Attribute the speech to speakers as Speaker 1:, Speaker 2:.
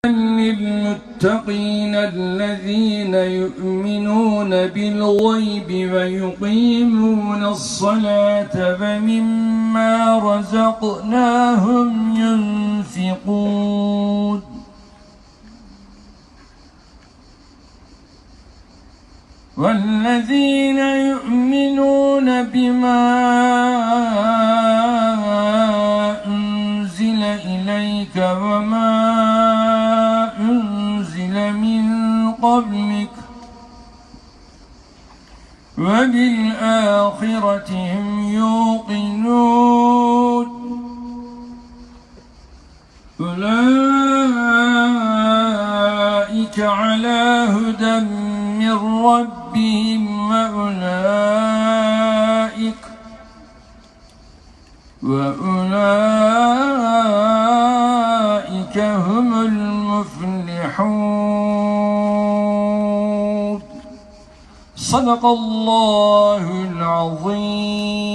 Speaker 1: للمتقين الذين يؤمنون بالغيب ويقيمون الصلاة ومما رزقناهم ينفقون والذين يؤمنون بما أنزل إليك وما أنزل من قبلك وبالآخرة هم يوقنون أولئك على هدى من ربهم وأولئك هم المفلحون. صدق الله العظيم.